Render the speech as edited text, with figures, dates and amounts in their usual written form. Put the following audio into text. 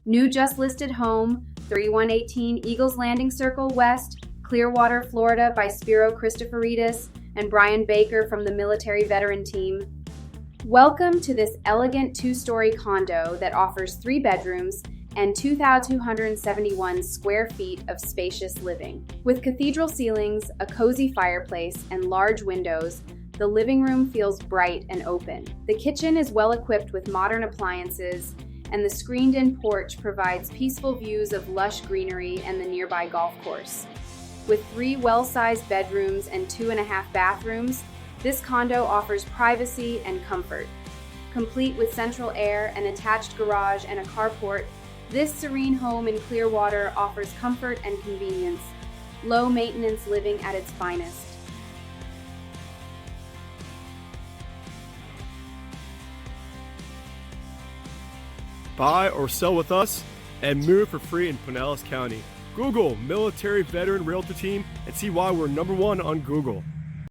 New just listed home, 3118 Eagles Landing Cir West, Clearwater, Florida by Spiro Christoforidis and Brian Baker from the military veteran team. Welcome to this elegant two-story condo that offers 3 bedrooms and 2,271 square feet of spacious living. With cathedral ceilings, a cozy fireplace, and large windows, the living room feels bright and open. The kitchen is well equipped with modern appliances, and the screened-in porch provides peaceful views of lush greenery and the nearby golf course. With 3 well-sized bedrooms and 2.5 bathrooms, this condo offers privacy and comfort. Complete with central air, an attached garage, and a carport, this serene home in Clearwater offers comfort and convenience, low-maintenance living at its finest. Buy or sell with us and move for free in Pinellas County. Google Military Veteran Realtor Team and see why we're #1 on Google.